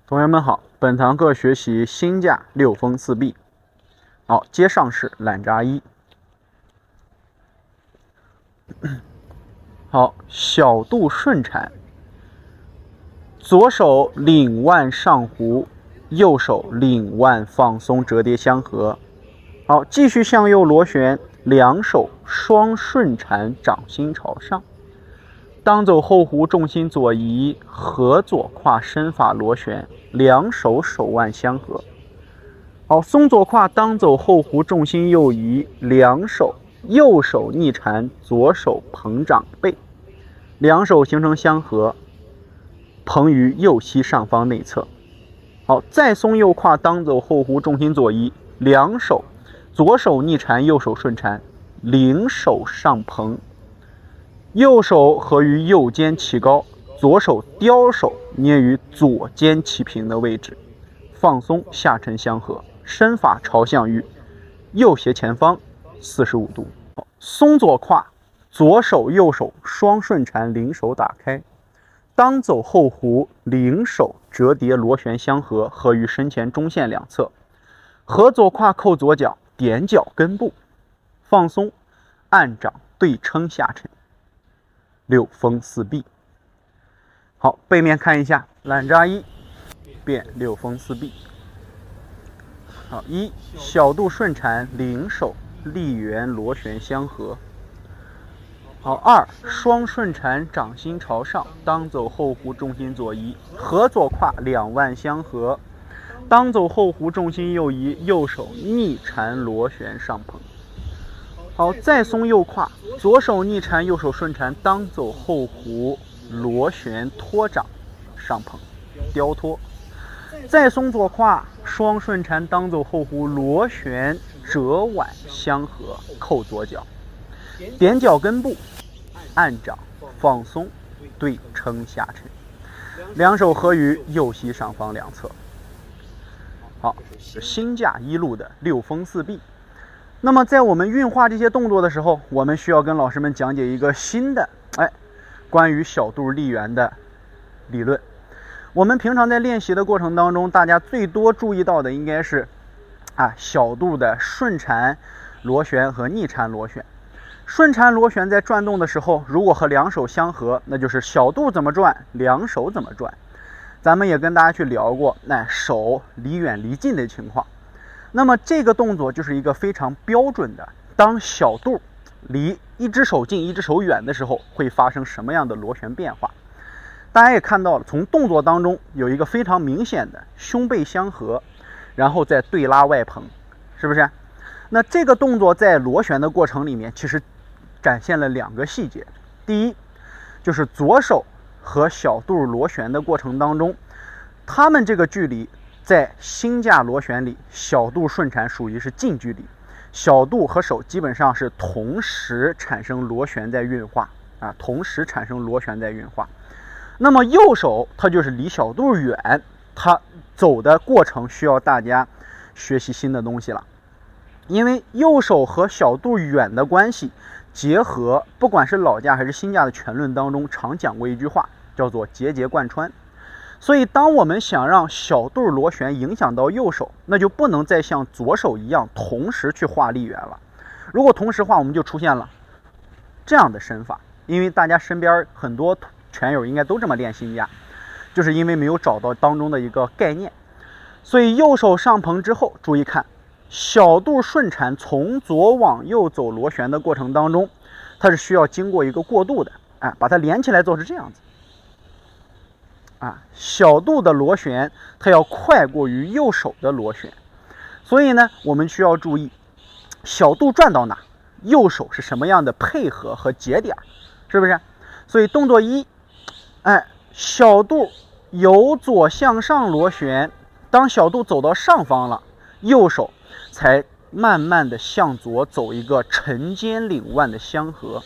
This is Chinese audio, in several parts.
同学们好，本堂课学习心架六风四臂。好，接上式懒扎一。好，小肚顺产，左手领腕上弧，右手领腕放松折叠相合。好，继续向右螺旋，两手双顺缠，掌心朝上。当走后弧，重心左移，合左胯，身法螺旋，两手手腕相合。好，松左胯，当走后弧，重心右移，两手右手逆缠，左手捧掌背，两手形成相合，捧于右膝上方内侧。好，再松右胯，当走后弧，重心左移，两手左手逆缠，右手顺缠，领手上捧。右手合于右肩齐高，左手雕手捏于左肩齐平的位置，放松下沉相合，身法朝向于右斜前方45度。松左胯，左手右手双顺缠，领手打开，当走后弧，领手折叠螺旋相合，合于身前中线两侧，合左胯扣左脚，点脚根部，放松，按掌对撑下沉。六风四臂。好，背面看一下，懒扎一变六风四臂。好，一小肚顺缠，领手立圆螺旋相合。好，二双顺缠，掌心朝上，当走后弧，重心左移，合左胯，两腕相合，当走后弧，重心右移，右手逆缠螺旋上捧。好，再松右胯，左手逆缠，右手顺缠，当走后弧，螺旋托掌上捧，雕托。再松左胯，双顺缠，当走后弧，螺旋折腕相合，扣左脚，点脚根部，按掌放松，对撑下沉，两手合于右膝上方两侧。好，是心架一路的六风四臂。那么在我们运化这些动作的时候，我们需要跟老师们讲解一个新的关于小肚立圆的理论。我们平常在练习的过程当中，大家最多注意到的应该是小肚的顺缠螺旋和逆缠螺旋。顺缠螺旋在转动的时候，如果和两手相合，那就是小肚怎么转，两手怎么转。咱们也跟大家去聊过，手离远离近的情况。那么这个动作就是一个非常标准的，当小肚离一只手近一只手远的时候，会发生什么样的螺旋变化。大家也看到了，从动作当中有一个非常明显的胸背相合，然后再对拉外捧，是不是？那这个动作在螺旋的过程里面，其实展现了两个细节。第一，就是左手和小肚螺旋的过程当中，他们这个距离在心架螺旋里，小肚顺缠属于是近距离，小肚和手基本上是同时产生螺旋在运化同时产生螺旋在运化。那么右手它就是离小肚远，它走的过程需要大家学习新的东西了。因为右手和小肚远的关系结合，不管是老架还是心架的拳论当中常讲过一句话，叫做节节贯穿。所以当我们想让小肚螺旋影响到右手，那就不能再像左手一样同时去画立圆了。如果同时画，我们就出现了这样的身法。因为大家身边很多拳友应该都这么练心架，就是因为没有找到当中的一个概念。所以右手上捧之后，注意看小肚顺缠从左往右走螺旋的过程当中，它是需要经过一个过渡的把它连起来做是这样子小肚的螺旋它要快过于右手的螺旋，所以呢我们需要注意小肚转到哪，右手是什么样的配合和节点，是不是？所以动作一，小肚由左向上螺旋，当小肚走到上方了，右手才慢慢的向左走一个沉肩领腕的相合。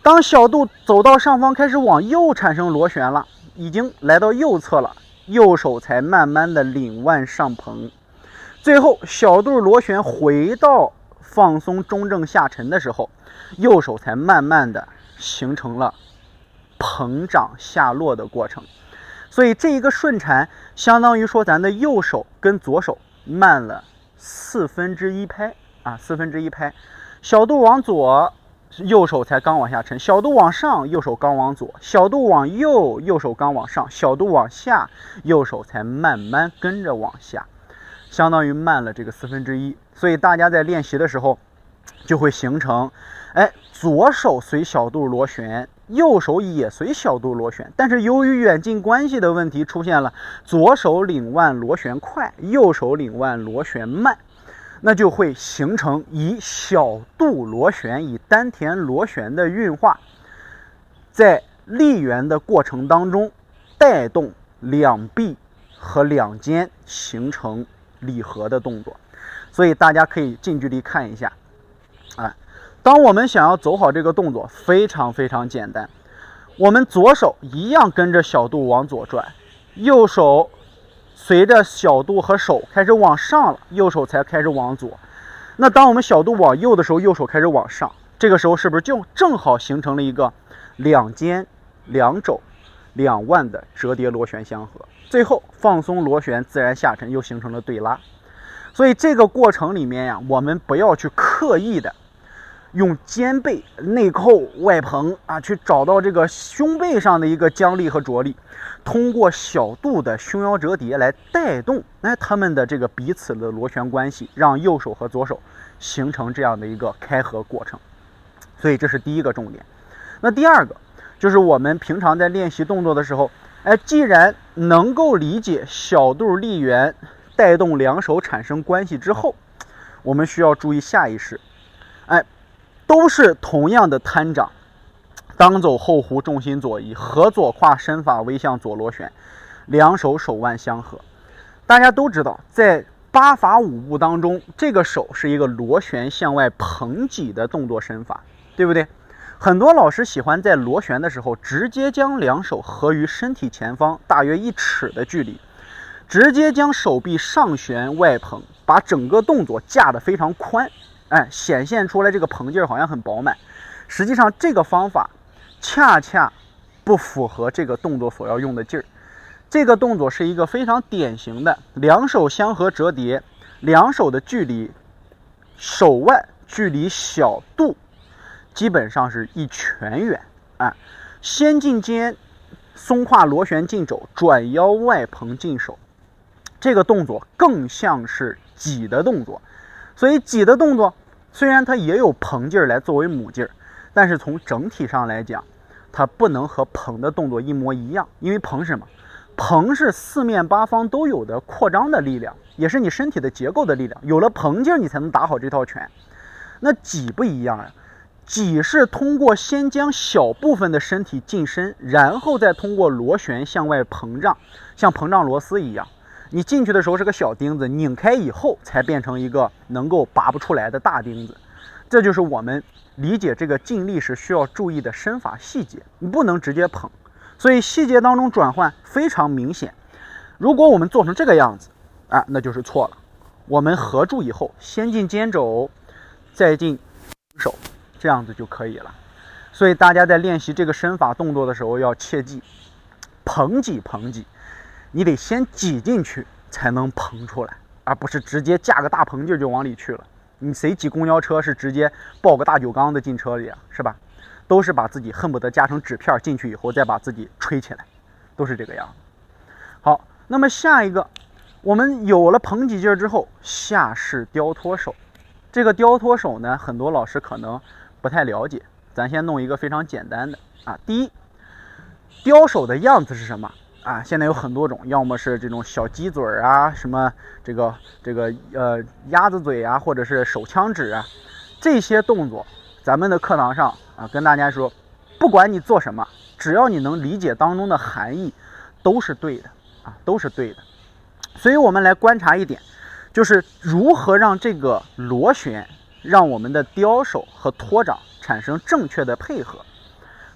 当小肚走到上方开始往右产生螺旋了，已经来到右侧了，右手才慢慢的领腕上捧，最后小肚螺旋回到放松中正下沉的时候，右手才慢慢的形成了捧掌下落的过程。所以这一个顺缠相当于说咱的右手跟左手慢了1/4拍啊，1/4拍。小度往左，右手才刚往下沉；小度往上，右手刚往左；小度往右，右手刚往上；小度往下，右手才慢慢跟着往下，相当于慢了这个1/4。所以大家在练习的时候就会形成，左手随小度螺旋，右手也随小度螺旋，但是由于远近关系的问题出现了，左手领腕螺旋快，右手领腕螺旋慢，那就会形成以小度螺旋、以丹田螺旋的运化，在立圆的过程当中带动两臂和两肩形成礼合的动作。所以大家可以近距离看一下当我们想要走好这个动作，非常非常简单，我们左手一样跟着小度往左转，右手随着小度和手开始往上了，右手才开始往左。那当我们小度往右的时候，右手开始往上，这个时候是不是就正好形成了一个两肩、两肘、两腕的折叠螺旋相合？最后放松螺旋，自然下沉，又形成了对拉。所以这个过程里面呀，我们不要去刻意的用肩背内扣外蓬去找到这个胸背上的一个张力和着力，通过小度的胸腰折叠来带动他们的这个彼此的螺旋关系，让右手和左手形成这样的一个开合过程。所以这是第一个重点。那第二个就是我们平常在练习动作的时候，既然能够理解小度立圆带动两手产生关系之后，我们需要注意下意识，都是同样的摊掌，当走后弧，重心左移，合左胯，身法微向左螺旋，两手手腕相合。大家都知道，在8法5步当中，这个手是一个螺旋向外捧挤的动作身法，对不对？很多老师喜欢在螺旋的时候直接将两手合于身体前方大约1尺的距离，直接将手臂上旋外捧，把整个动作架得非常宽，显现出来这个捧劲儿好像很饱满。实际上这个方法恰恰不符合这个动作所要用的劲儿。这个动作是一个非常典型的两手相合折叠，两手的距离，手腕距离小度基本上是一拳远先进肩，松胯螺旋进肘，转腰外捧进手。这个动作更像是挤的动作，所以挤的动作虽然它也有捧劲儿来作为母劲儿，但是从整体上来讲，它不能和捧的动作一模一样。因为捧是什么？捧是四面八方都有的扩张的力量，也是你身体的结构的力量。有了捧劲儿，你才能打好这套拳。那挤不一样挤是通过先将小部分的身体进深，然后再通过螺旋向外膨胀，像膨胀螺丝一样。你进去的时候是个小钉子，拧开以后才变成一个能够拔不出来的大钉子。这就是我们理解这个劲力时需要注意的身法细节，你不能直接捧，所以细节当中转换非常明显。如果我们做成这个样子那就是错了。我们合住以后，先进肩肘，再进手，这样子就可以了。所以大家在练习这个身法动作的时候要切记，捧挤捧挤，你得先挤进去才能捧出来，而不是直接架个大捧劲就往里去了。你谁挤公交车是直接抱个大酒缸的进车里是吧？都是把自己恨不得夹成纸片进去以后再把自己吹起来，都是这个样子。好，那么下一个，我们有了捧挤劲儿之后，下式雕托手。这个雕托手呢，很多老师可能不太了解，咱先弄一个非常简单的第一，雕手的样子是什么现在有很多种，要么是这种小鸡嘴什么这个鸭子嘴或者是手枪指这些动作，咱们的课堂上跟大家说，不管你做什么，只要你能理解当中的含义，都是对的都是对的。所以我们来观察一点，就是如何让这个螺旋让我们的雕手和托掌产生正确的配合。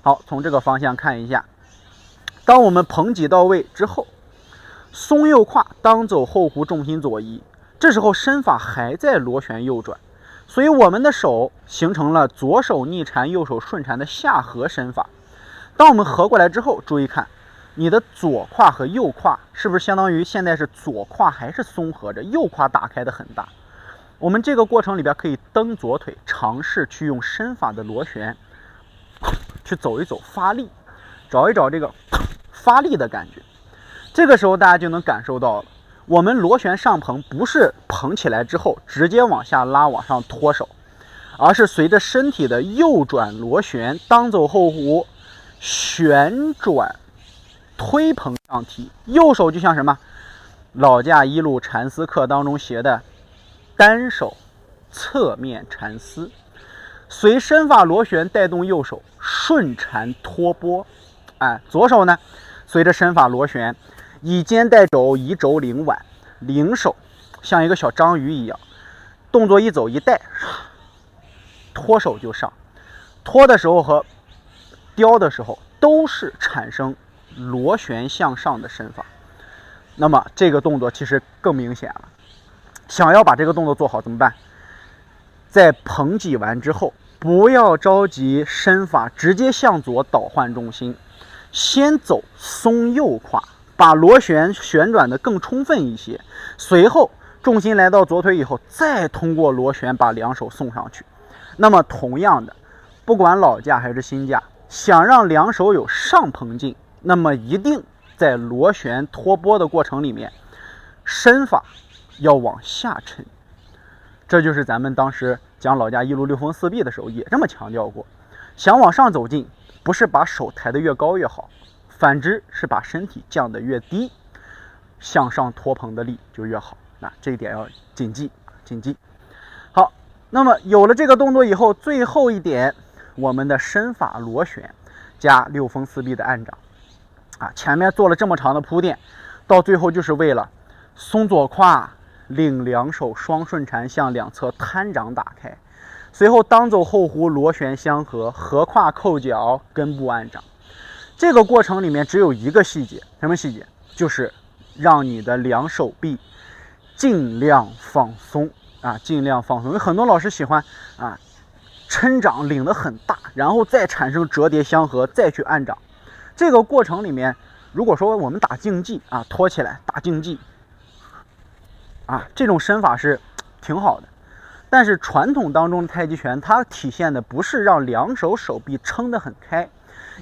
好，从这个方向看一下，当我们捧挤到位之后，松右胯，当走后弧，重心左移，这时候身法还在螺旋右转，所以我们的手形成了左手逆缠右手顺缠的下合身法。当我们合过来之后，注意看，你的左胯和右胯是不是相当于现在是左胯还是松合着，右胯打开的很大？我们这个过程里边可以蹬左腿，尝试去用身法的螺旋去走一走，发力，找一找这个发力的感觉。这个时候大家就能感受到了，我们螺旋上捧不是捧起来之后直接往下拉往上托手，而是随着身体的右转螺旋，当走后弧，旋转推捧上提。右手就像什么？老架一路缠丝课当中写的单手侧面缠丝，随身法螺旋带动右手顺缠托拨。左手呢，随着身法螺旋，以肩带肘，以肘领腕，领手像一个小章鱼一样，动作一走一带，托手就上。托的时候和雕的时候都是产生螺旋向上的身法。那么这个动作其实更明显了。想要把这个动作做好怎么办？在捧挤完之后，不要着急身法直接向左倒换重心，先走松右胯，把螺旋旋转的更充分一些，随后重心来到左腿以后，再通过螺旋把两手送上去。那么同样的，不管老架还是新架，想让两手有上捧劲，那么一定在螺旋托拨的过程里面，身法要往下沉。这就是咱们当时讲老架一路六风四臂的时候也这么强调过，想往上走近，不是把手抬得越高越好，反之是把身体降得越低，向上托捧的力就越好。那这一点要谨记。好，那么有了这个动作以后，最后一点，我们的身法螺旋加六风四臂的按掌。前面做了这么长的铺垫，到最后就是为了松左胯，领两手双顺缠向两侧摊掌打开，随后当走后弧，螺旋相合，合胯扣脚，根部按掌。这个过程里面只有一个细节，什么细节？就是让你的两手臂尽量放松尽量放松。有很多老师喜欢抻掌领得很大，然后再产生折叠相合，再去按掌。这个过程里面，如果说我们打竞技托起来打竞技这种身法是挺好的，但是传统当中的太极拳，它体现的不是让两手手臂撑得很开，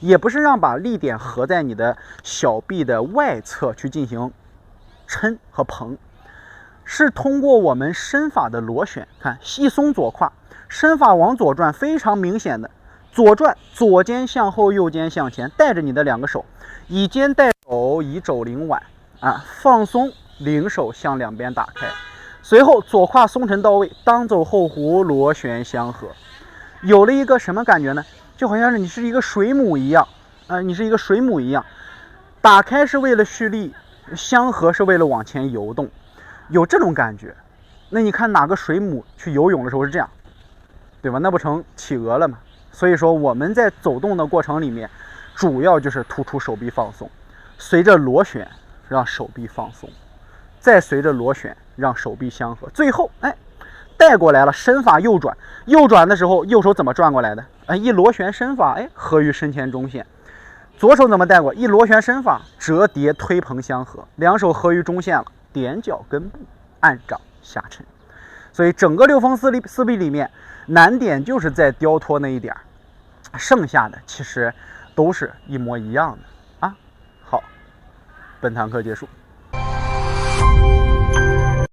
也不是让把力点合在你的小臂的外侧去进行抻和捧，是通过我们身法的螺旋，看一松左胯，身法往左转，非常明显的左转，左肩向后，右肩向前，带着你的两个手，以肩带肘，以肘领腕放松，领手向两边打开，随后左胯松沉到位，当走后弧，螺旋相合。有了一个什么感觉呢？就好像是你是一个水母一样打开是为了蓄力，相合是为了往前游动，有这种感觉。那你看哪个水母去游泳的时候是这样，对吧？那不成企鹅了吗？所以说我们在走动的过程里面，主要就是突出手臂放松，随着螺旋让手臂放松，再随着螺旋让手臂相合，最后带过来了，身法右转，右转的时候右手怎么转过来的？一螺旋身法合于身前中线。左手怎么带过？一螺旋身法折叠推捧相合，两手合于中线了，点脚根部按掌下沉。所以整个六风四臂里面难点就是在雕托那一点，剩下的其实都是一模一样的好，本堂课结束。